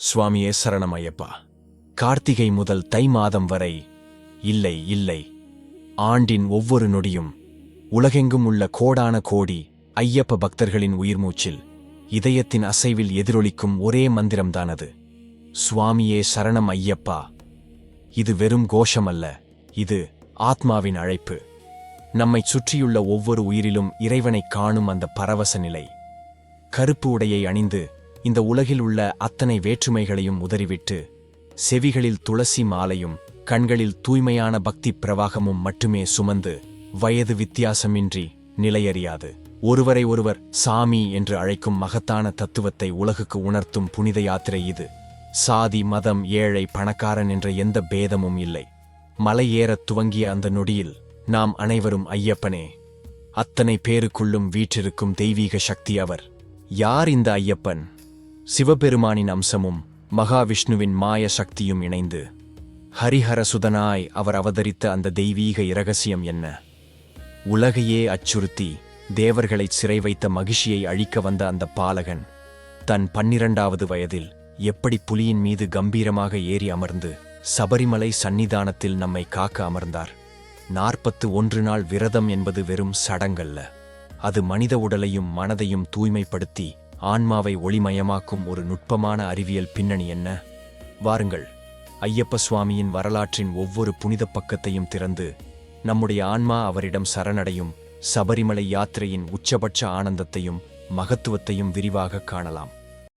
சுவாமியே சரணம் ஐயப்பா. கார்த்திகை முதல் தை மாதம் வரை இல்லை இல்லை, ஆண்டின் ஒவ்வொரு நொடியும் உலகெங்கும் உள்ள கோடான கோடி ஐயப்ப பக்தர்களின் உயிர்மூச்சில் இதயத்தின் அசைவில் எதிரொலிக்கும் ஒரே மந்திரம்தானது, சுவாமியே சரணம் ஐயப்பா. இது வெறும் கோஷமல்ல, இது ஆத்மாவின் அழைப்பு. நம்மைச் சுற்றியுள்ள ஒவ்வொரு உயிரிலும் இறைவனைக் காணும் அந்த பரவச நிலை. கருப்பு உடையை அணிந்து இந்த உலகில் உள்ள அத்தனை வேற்றுமைகளையும் உதறிவிட்டு செவிகளில் துளசி மாலையும் கண்களில் தூய்மையான பக்தி பிரவாகமும் மட்டுமே சுமந்து, வயது வித்தியாசமின்றி நிலையறியாது ஒருவரை ஒருவர் சாமி என்று அழைக்கும் மகத்தான தத்துவத்தை உலகுக்கு உணர்த்தும் புனித யாத்திரை இது. சாதி மதம் ஏழை பணக்காரன் என்ற எந்த பேதமும் இல்லை. மலை ஏறத் துவங்கிய அந்த நொடியில் நாம் அனைவரும் ஐயப்பனே. அத்தனை பேருக்குள்ளும் வீற்றிருக்கும் தெய்வீக சக்தி அவர். யார் இந்த ஐயப்பன்? சிவபெருமானின் அம்சமும் மகாவிஷ்ணுவின் மாய சக்தியும் இணைந்து ஹரிஹரசுதனாய் அவர் அவதரித்த அந்த தெய்வீக இரகசியம் என்ன? உலகையே அச்சுறுத்தி தேவர்களைச் சிறை வைத்த மகிழ்ச்சியை அழிக்க வந்த அந்த பாலகன் தன் 12வது வயதில் எப்படி புலியின் மீது கம்பீரமாக ஏறி அமர்ந்து சபரிமலை சந்நிதானத்தில் நம்மை காக்க அமர்ந்தார்? 41 நாள் விரதம் என்பது வெறும் சடங்கல்ல, அது மனித உடலையும் மனதையும் தூய்மைப்படுத்தி ஆன்மாவை ஒளிமயமாக்கும் ஒரு நுட்பமான அறிவியல் பின்னணி என்ன? வாருங்கள், ஐயப்ப சுவாமியின் வரலாற்றின் ஒவ்வொரு புனித பக்கத்தையும் திறந்து நம்முடைய ஆன்மா அவரிடம் சரணடையும் சபரிமலை யாத்திரையின் உச்சபட்ச ஆனந்தத்தையும் மகத்துவத்தையும் விரிவாக காணலாம்.